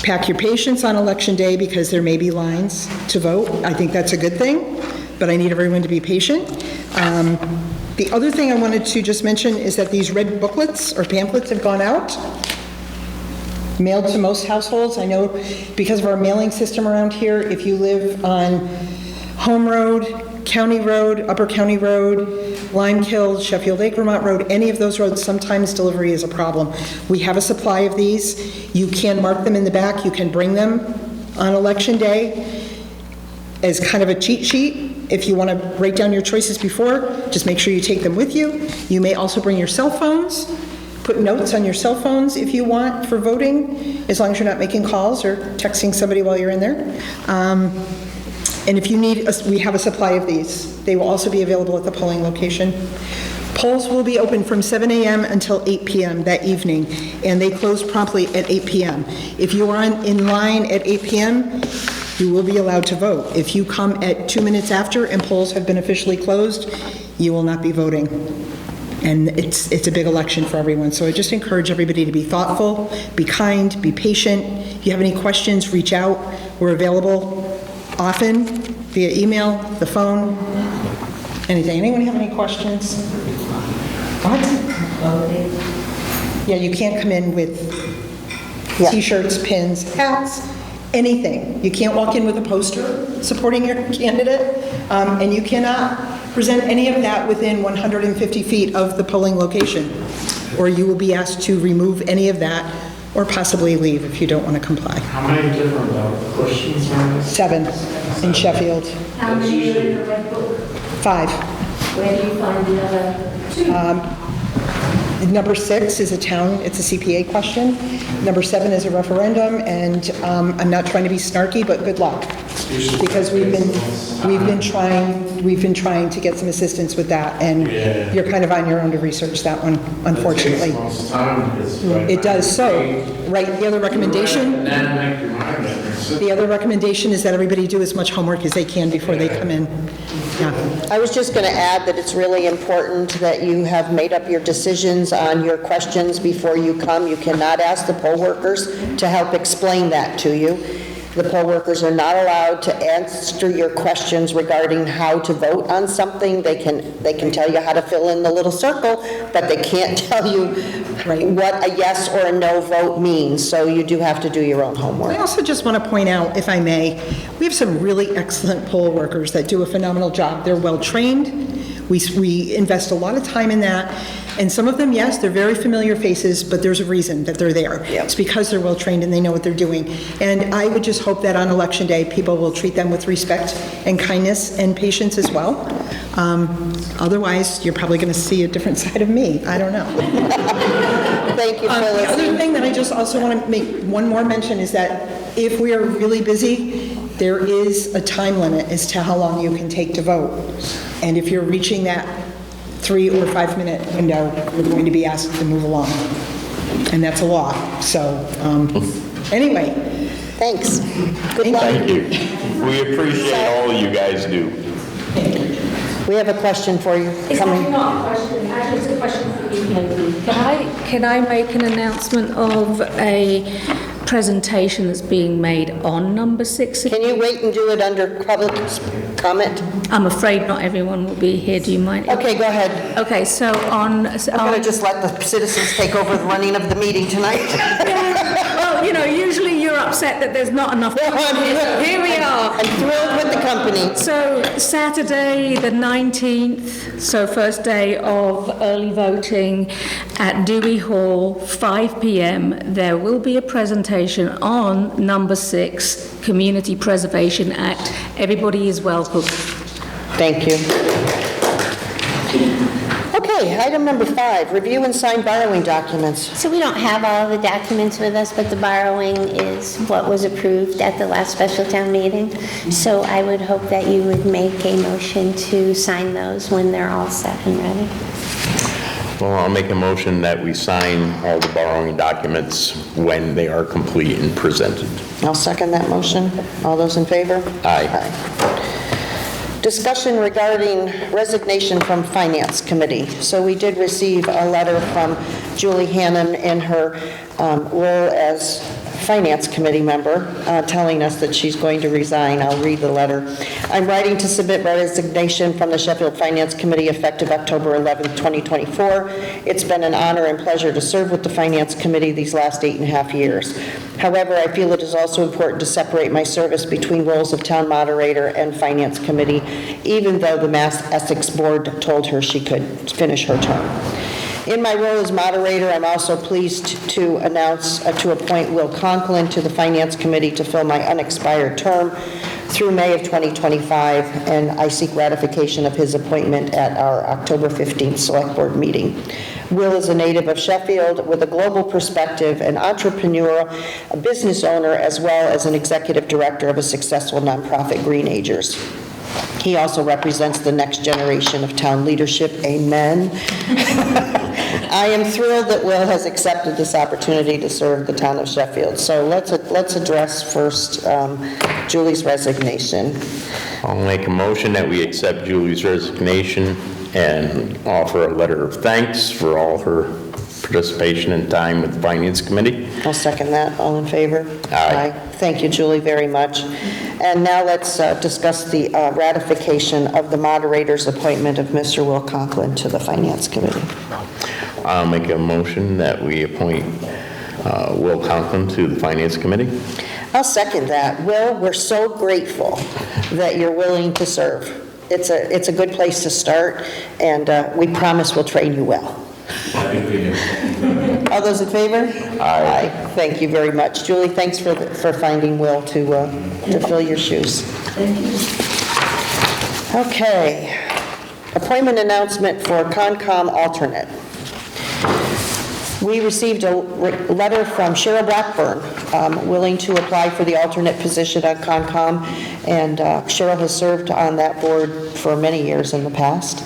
Pack your patience on Election Day because there may be lines to vote. I think that's a good thing, but I need everyone to be patient. The other thing I wanted to just mention is that these red booklets or pamphlets have gone out, mailed to most households. I know because of our mailing system around here, if you live on Home Road, County Road, Upper County Road, Limekill, Sheffield Lake, Vermont Road, any of those roads, sometimes delivery is a problem. We have a supply of these. You can mark them in the back. You can bring them on Election Day as kind of a cheat sheet. If you want to write down your choices before, just make sure you take them with you. You may also bring your cell phones. Put notes on your cell phones if you want for voting, as long as you're not making calls or texting somebody while you're in there. And if you need, we have a supply of these. They will also be available at the polling location. Polls will be open from 7 a.m. until 8 p.m. that evening, and they close promptly at 8 p.m. If you are in line at 8 p.m., you will be allowed to vote. If you come at 2 minutes after and polls have been officially closed, you will not be voting. And it's a big election for everyone. So I just encourage everybody to be thoughtful, be kind, be patient. If you have any questions, reach out. We're available often via email, the phone, anything. Anyone have any questions? What? Yeah, you can't come in with T-shirts, pins, hats, anything. You can't walk in with a poster supporting your candidate, and you cannot present any of that within 150 feet of the polling location, or you will be asked to remove any of that or possibly leave if you don't want to comply. How many different questions are there? 7 in Sheffield. How many are in the red book? 5. Where do you find the other 2? Number 6 is a town, it's a CPA question. Number 7 is a referendum, and I'm not trying to be snarky, but good luck. Because we've been trying to get some assistance with that, and you're kind of on your own to research that one, unfortunately. It does. So, right, the other recommendation is that everybody do as much homework as they can before they come in. Yeah. I was just going to add that it's really important that you have made up your decisions on your questions before you come. You cannot ask the poll workers to help explain that to you. The poll workers are not allowed to answer your questions regarding how to vote on something. They can tell you how to fill in the little circle, but they can't tell you what a yes or a no vote means. So you do have to do your own homework. I also just want to point out, if I may, we have some really excellent poll workers that do a phenomenal job. They're well-trained. We invest a lot of time in that. And some of them, yes, they're very familiar faces, but there's a reason that they're there. Yep. It's because they're well-trained and they know what they're doing. And I would just hope that on Election Day, people will treat them with respect and kindness and patience as well. Otherwise, you're probably going to see a different side of me. I don't know. Thank you, Phyllis. The other thing that I just also want to make one more mention is that if we are really busy, there is a time limit as to how long you can take to vote. And if you're reaching that 3 or 5 minute window, you're going to be asked to move along. And that's a law. So, anyway. Thanks. Good luck. Thank you. We appreciate all you guys do. We have a question for you. It's actually not a question, actually it's a question for you, maybe. Can I make an announcement of a presentation that's being made on number 6? Can you wait and do it under public comment? I'm afraid not everyone will be here. Do you mind? Okay, go ahead. Okay, so on... I'm going to just let the citizens take over the running of the meeting tonight. Well, you know, usually you're upset that there's not enough people here. Here we are. I'm thrilled with the company. So Saturday the 19th, so first day of early voting at Dewey Hall, 5 p.m. There will be a presentation on number 6, Community Preservation Act. Everybody is welcome. Thank you. Okay, item number 5, review and sign borrowing documents. So we don't have all the documents with us, but the borrowing is what was approved at the last special town meeting. So I would hope that you would make a motion to sign those when they're all set and ready. Well, I'll make a motion that we sign all the borrowing documents when they are complete and presented. I'll second that motion. All those in favor? Aye. Discussion regarding resignation from Finance Committee. So we did receive a letter from Julie Hannon in her role as Finance Committee member telling us that she's going to resign. I'll read the letter. I'm writing to submit my resignation from the Sheffield Finance Committee effective October 11th, 2024. It's been an honor and pleasure to serve with the Finance Committee these last 8.5 years. However, I feel it is also important to separate my service between roles of town moderator and Finance Committee, even though the Mass Ethics Board told her she could finish her term. In my role as moderator, I'm also pleased to announce to appoint Will Conklin to the Finance Committee to fill my unexpired term through May of 2025, and I seek ratification of his appointment at our October 15th Select Board meeting. Will is a native of Sheffield with a global perspective, an entrepreneur, a business owner, as well as an executive director of a successful nonprofit, Green Agers. He also represents the next generation of town leadership. Amen. I am thrilled that Will has accepted this opportunity to serve the town of Sheffield. So let's address first Julie's resignation. I'll make a motion that we accept Julie's resignation and offer a letter of thanks for all her participation and time with the Finance Committee. I'll second that. All in favor? Aye. Thank you, Julie, very much. And now let's discuss the ratification of the moderator's appointment of Mr. Will Conklin to the Finance Committee. I'll make a motion that we appoint Will Conklin to the Finance Committee. I'll second that. Will, we're so grateful that you're willing to serve. It's a good place to start, and we promise we'll train you well. All those in favor? Aye. Thank you very much. Julie, thanks for finding Will to fill your shoes. Thank you. Okay. Appointment announcement for Concom alternate. We received a letter from Cheryl Blackburn, willing to apply for the alternate position on Concom, and Cheryl has served on that board for many years in the past.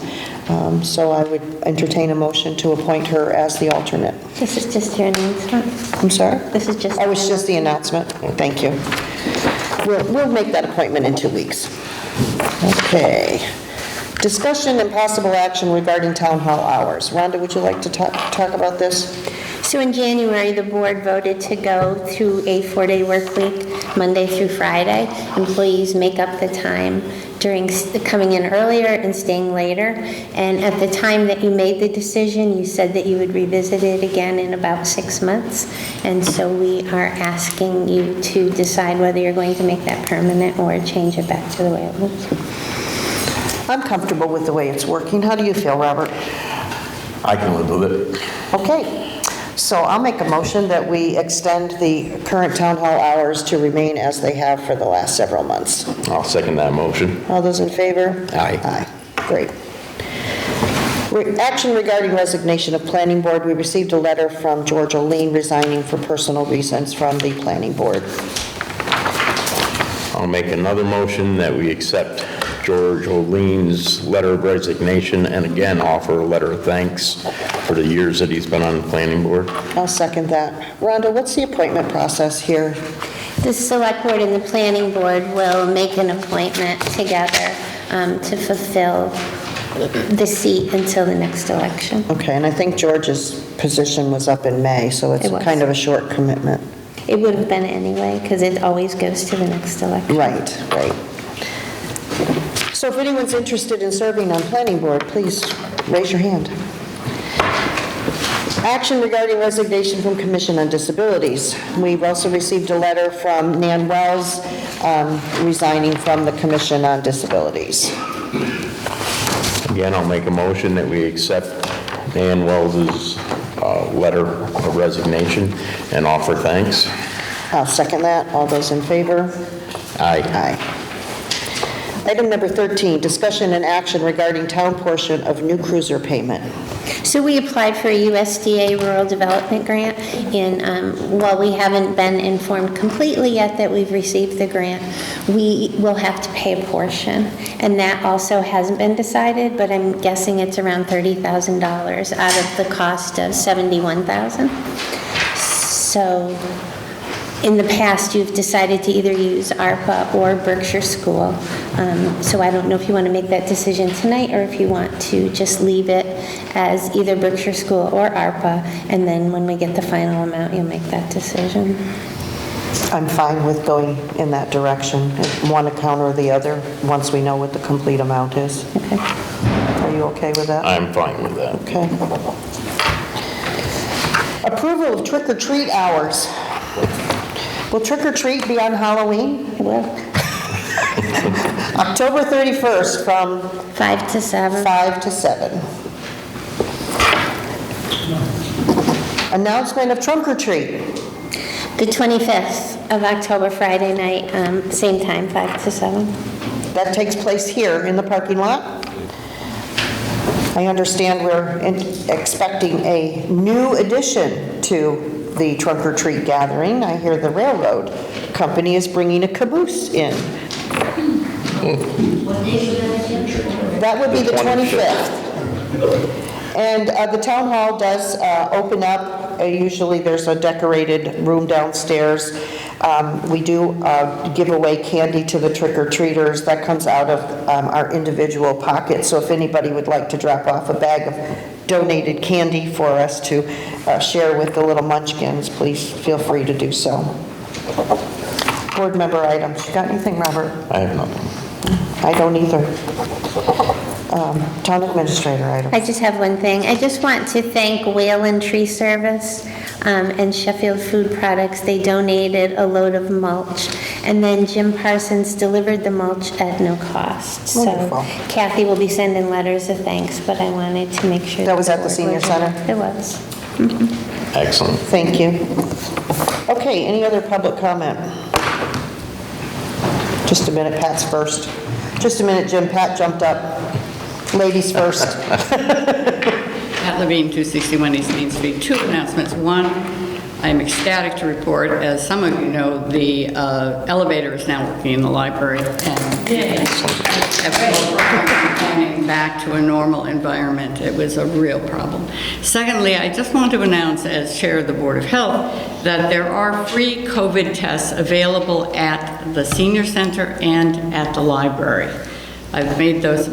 So I would entertain a motion to appoint her as the alternate. This is just your announcement. I'm sorry? This is just. Oh, it's just the announcement? Thank you. We'll make that appointment in 2 weeks. Okay. Discussion and possible action regarding town hall hours. Rhonda, would you like to talk about this? So in January, the board voted to go to a 4-day work week, Monday through Friday. Employees make up the time during coming in earlier and staying later. And at the time that you made the decision, you said that you would revisit it again in about 6 months. And so we are asking you to decide whether you're going to make that permanent or change it back to the way it was. I'm comfortable with the way it's working. How do you feel, Robert? I can live with it. Okay. So I'll make a motion that we extend the current town hall hours to remain as they have for the last several months. I'll second that motion. All those in favor? Aye. Aye. Great. Action regarding resignation of planning board. We received a letter from George O'Lean resigning for personal reasons from the planning board. I'll make another motion that we accept George O'Lean's letter of resignation and again offer a letter of thanks for the years that he's been on the planning board. I'll second that. Rhonda, what's the appointment process here? The select board and the planning board will make an appointment together to fulfill the seat until the next election. Okay, and I think George's position was up in May, so it's kind of a short commitment. It would have been anyway, because it always goes to the next election. Right. So if anyone's interested in serving on planning board, please raise your hand. Action regarding resignation from Commission on Disabilities. We've also received a letter from Nan Wells resigning from the Commission on Disabilities. Again, I'll make a motion that we accept Nan Wells's letter of resignation and offer thanks. I'll second that. All those in favor? Aye. Aye. Item number 13, discussion and action regarding town portion of new cruiser payment. So we applied for a USDA Rural Development Grant, and while we haven't been informed completely yet that we've received the grant, we will have to pay a portion. And that also hasn't been decided, but I'm guessing it's around $30,000 out of the cost of $71,000. So in the past, you've decided to either use ARPA or Berkshire School. So I don't know if you want to make that decision tonight or if you want to just leave it as either Berkshire School or ARPA, and then when we get the final amount, you'll make that decision. I'm fine with going in that direction, one account or the other, once we know what the complete amount is. Okay. Are you okay with that? I'm fine with that. Okay. Approval of trick-or-treat hours. Will trick-or-treat be on Halloween? It will. October 31st from 5 to 7. 5 to 7. Announcement of trunk-or-treat. The 25th of October, Friday night, same time, 5 to 7. That takes place here in the parking lot. I understand we're expecting a new addition to the trunk-or-treat gathering. I hear the railroad company is bringing a caboose in. That would be the 25th. And the town hall does open up. Usually there's a decorated room downstairs. We do give away candy to the trick-or-treaters. That comes out of our individual pockets. So if anybody would like to drop off a bag of donated candy for us to share with the little munchkins, please feel free to do so. Board member items. You got anything, Robert? I have nothing. I don't either. Town administrator items. I just have one thing. I just want to thank Whalen Tree Service and Sheffield Food Products. They donated a load of mulch, and then Jim Parsons delivered the mulch at no cost. Wonderful. So Kathy will be sending letters of thanks, but I wanted to make sure. That was at the board senior was center? aware. It was. Excellent. Thank you. Okay, any other public comment? Just a minute, Pat's first. Just a minute, Jim. Pat jumped up. Ladies first. Pat Levine, 261 East Main Street. Two announcements. One, I'm ecstatic to report, as some of you know, the elevator is now working in the library, and coming back to a normal environment. It was a real problem. Secondly, I just want to announce, as chair of the Board of Health, that there are free COVID tests available at the senior center and at the library. I've made those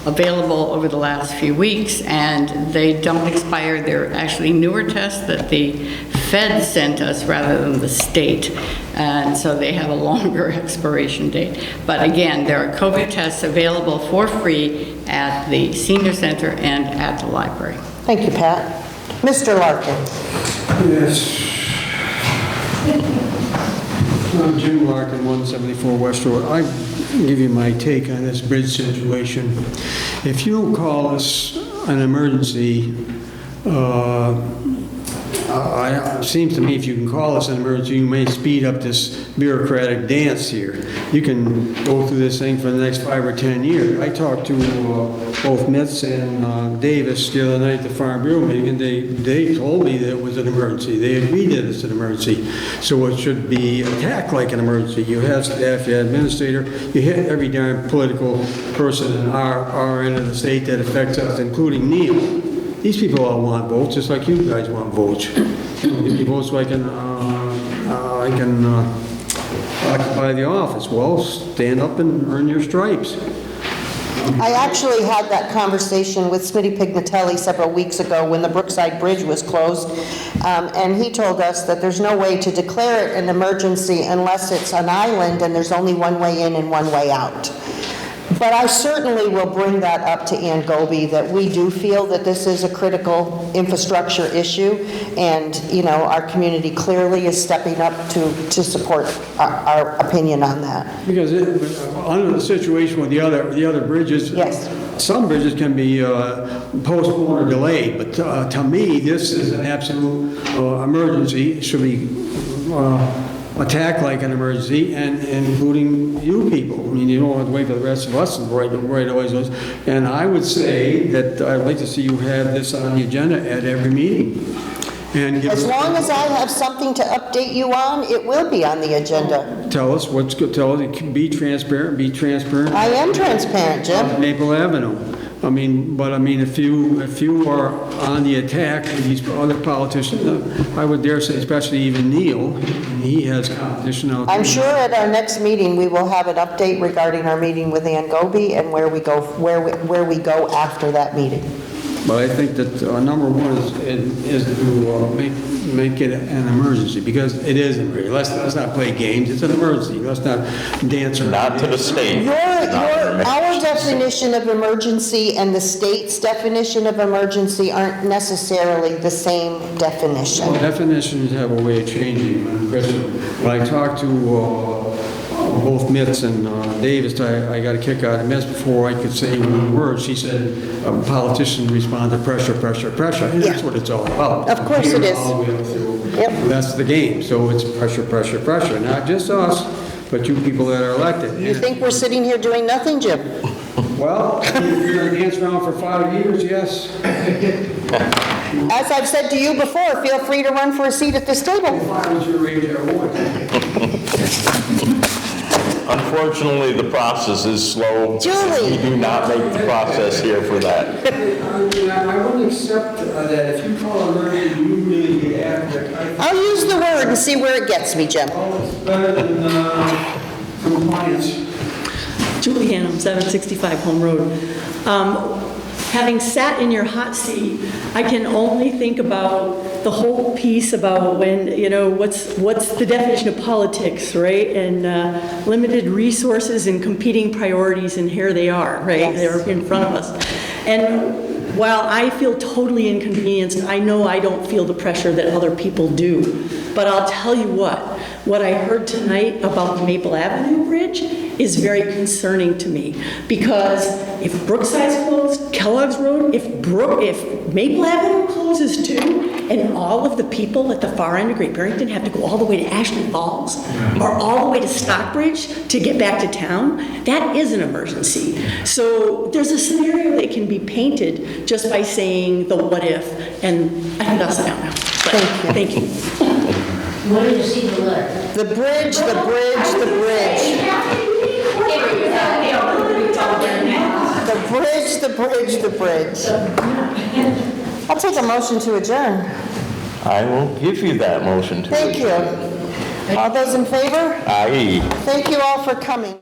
available over the last few weeks, and they don't expire. They're actually newer tests that the Fed sent us rather than the state, and so they have a longer expiration date. But again, there are COVID tests available for free at the senior center and at the library. Thank you, Pat. Mr. Larkin. Yes. I'm Jim Larkin, 174 West Road. I give you my take on this bridge situation. If you don't call this an emergency, it seems to me if you can call this an emergency, you may speed up this bureaucratic dance here. You can go through this thing for the next 5 or 10 years. I talked to both Mitz and Davis the other night at the Farm Bureau meeting, and they told me that it was an emergency. They agreed that it's an emergency. So it should be attacked like an emergency. You have staff, you have administrator, you hit every darn political person in our end of the state that affects us, including Neil. These people all want votes, just like you guys want votes. Give me votes so I can occupy the office. Well, stand up and earn your stripes. I actually had that conversation with Smitty Pignatelli several weeks ago when the Brookside Bridge was closed, and he told us that there's no way to declare it an emergency unless it's an island and there's only one way in and one way out. But I certainly will bring that up to Ann Goby, that we do feel that this is a critical infrastructure issue, and, you know, our community clearly is stepping up to support our opinion on that. Because under the situation with the other bridges, yes, some bridges can be postponed or delayed, but to me, this is an absolute emergency. It should be attack like an emergency, and including you people. I mean, you don't have to wait for the rest of us to write always those. And I would say that I'd like to see you have this on the agenda at every meeting. And as long as I have something to update you on, it will be on the agenda. Tell us what's good. Tell us, be transparent. Be transparent. I am transparent, Jim. Maple Avenue. I mean, if you are on the attack with these other politicians, I would dare say, especially even Neil, and he has competition out there. I'm sure at our next meeting, we will have an update regarding our meeting with Ann Goby and where we go after that meeting. But I think that number one is to make it an emergency, because it is an emergency. Let's not play games. It's an emergency. Let's not dance around. Not to the state. Our definition of emergency and the state's definition of emergency aren't necessarily the same definition. Well, definitions have a way of changing. When I talked to both Mitz and Davis, I got a kick out of Mitz before I could say one word. She said, politicians respond to pressure, pressure, pressure. And that's what it's all about. Of course it is. All the way up through. Yep. That's the game. So it's pressure, pressure, pressure. Not just us, but you people that are elected. You think we're sitting here doing nothing, Jim? Well, if you're going to dance around for 5 years, yes. As I've said to you before, feel free to run for a seat at this table. If I was your age, I would. Unfortunately, the process is slow. Julie. We do not make the process here for that. I wouldn't accept that if you call an emergency, you really get after it. I'll use the word and see where it gets me, Jim. It's better than compliance. Julie Hannum, 765 Home Road. Having sat in your hot seat, I can only think about the whole piece about when, what's the definition of politics, right? And limited resources and competing priorities, and here they are, right? Yes. They're in front of us. And while I feel totally inconvenienced, I know I don't feel the pressure that other people do. But I'll tell you what I heard tonight about the Maple Avenue Bridge is very concerning to me, because if Brookside's closed, Kellogg's Road, if Maple Avenue closes too, and all of the people at the far end of Great Barrington have to go all the way to Ashley Falls or all the way to Stockbridge to get back to town, that is an emergency. So there's a scenario that can be painted just by saying the what if, and I think I'll sit down now. But thank you. Where did you see the letter? The bridge, the bridge, the bridge. The bridge, the bridge, the bridge. I'll take a motion to adjourn. I will give you that motion to Thank you. All those in favor? Aye. Thank you all for coming.